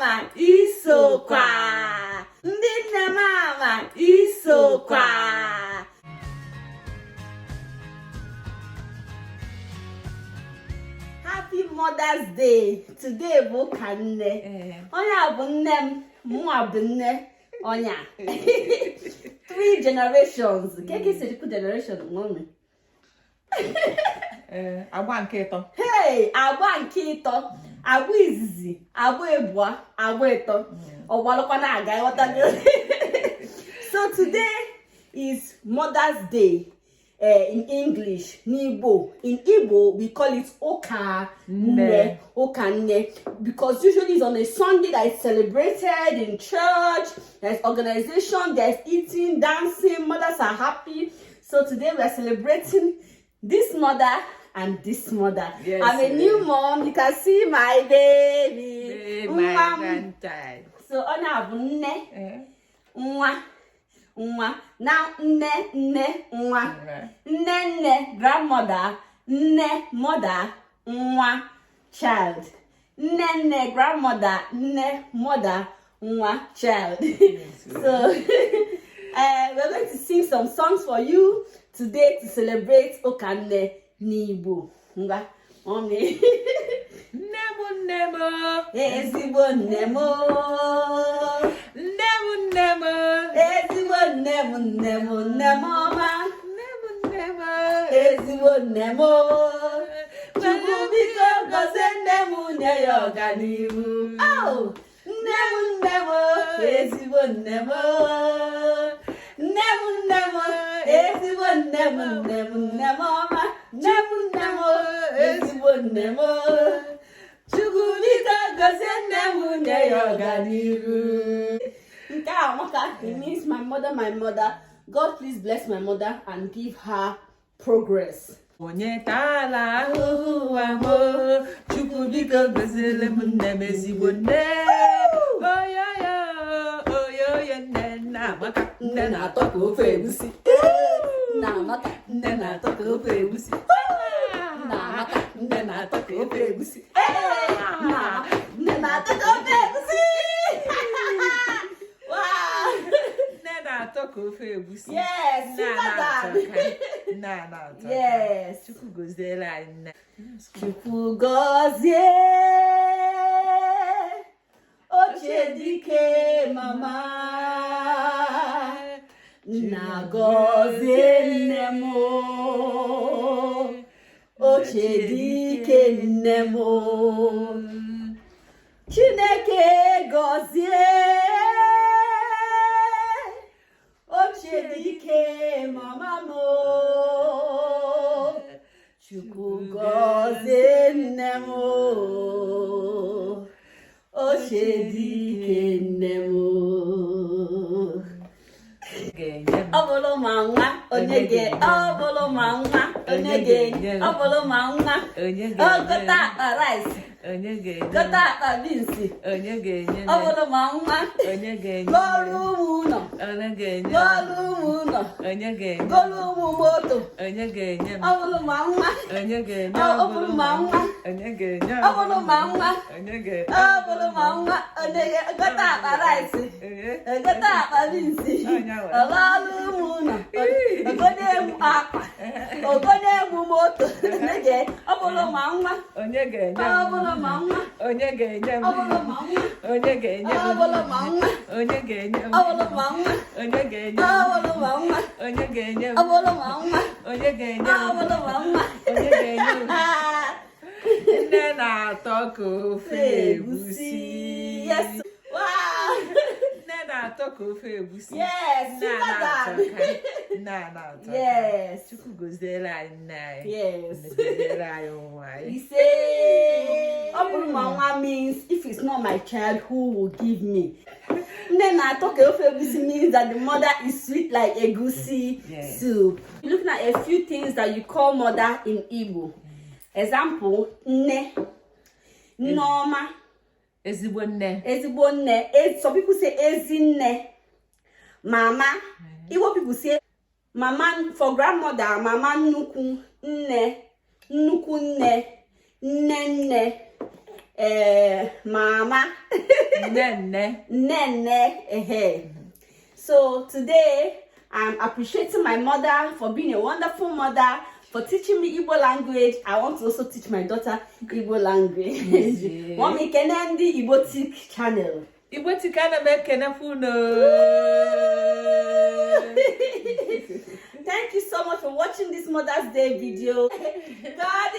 ama isokwa. Ndị nne m ama isokwa. Happy Mother's Day. Today bụ Uka Nne. Onye bụ nne m, mụ bụ nne onye. 3 generations. Keke siriku generation mommy. Agba nke ịtọ. Hey, agba nke ịtọ. Agba izizi, agba ebua, agba ịtọ. Ọgbalụkwa na-aga ịghọtago. So today is Mother's Day. In English, Igbo. In Igbo, we call it Uka Nne. Uka Nne. Because usually it's on a Sunday that is celebrated in church. There's organization, there's eating, dancing, mothers are happy. So today we are celebrating this mother and this mother. Yes, I'm a new mom. You can see my baby. My grandchild. So Ona Nne. Nwa. Nwa. Now nne nwa. Nne grandmother. Nne mother. Nwa child. Nne grandmother. Nne mother. Nwa child. So we're going to sing some songs for you today to celebrate Uka Nne n'Igbo. Ngwa, mommy. Nemo. Ezigbo nemo. Nemo. Ezigbo nemo ma. Nemo. Ezigbo nemo. Chukwu biko gozie nne m nye ya ọganihu. Oh, nemo. Ezigbo nemo. Nemo. Ezigbo nemo ma. Nemo. Ezigbo nemo. Chukwu biko gozie nne m nye ya ọganihu. Nke a amaka, it means my mother. God please bless my mother and give her progress. Onye tala ahụhụ ahụ, Chukwu biko goziele m nne m ezigbo nne. Oyoyo nne na-amaka, Nne na-atọ ka ofe egusi. Na-amaka, nne na-atọ ka ofe egusi. Na-amaka, nne na-atọ ka ofe egusi. Na-amaka, nne na-atọ ka ofe egusi. Wow! nne na-atọ ka ofe egusi. Yes, na-atọ. Yes. Chukwu goziele anyị nne. Chukwu gozie ochie dike mama. Na gozie nne m ochie dike nne m. Chineke gozie ochie dike mama m. Chukwu gozie nne m ochie dike nne m. Ọ bụrụ ma nwa onye ga-enye ọgụta akpa rice, gụta akpa beans. Ọ bụrụ ma nwa golu ụmụ ụlọ, golu ụmụ moto. Ọ bụrụ ma nwa onye gụta akpa rice, gụta akpa beans. Ọlọrụ ụmụ ụlọ, ogonye egwu akpa, ogonye egwu moto. Ọ bụrụ ma nwa Onye ga-enye ọ bụrụ ma nwa Onye ga-enye ọ bụrụ ma nwa Onye ga-enye ọ bụrụ ma nwa Onye ga-enye ọ bụrụ ma nwa Onye ga-enye ọ bụrụ ma nwa Onye ga-enye ọ bụrụ ma nwa Onye ga-enye ọ bụrụ ma nwa. Onye ga-enye Nne na-atọ ka ofe egusi. Yes. Wow. Nne na-atọ ka ofe egusi. Yes. Na-atọ. Yes. Chukwu goziere anyị nne anyị. Yes. Goziere anyị ụmụ anyị. He say, ọ bụrụ ma nwa means if it's not my child, who will give me? Nne na-atọ ka ofe egusi means that the mother is sweet like egusi soup. You're looking at a few things that you call mother in Igbo. Example, nne, nneoma, Ezigbo nne. ezigbo nne. Some people say ezinne, mama. Igbo people say mama for grandmother, mama nnukwu nne, nnukwu nne, nne nne. mama, Nne. So today I'm appreciating my mother for being a wonderful mother, for teaching me Igbo language. I want to also teach my daughter Igbo language. Mommy can end the Igbotic channel. Igbotic channel funo. Thank you so much for watching this Mother's Day video. God,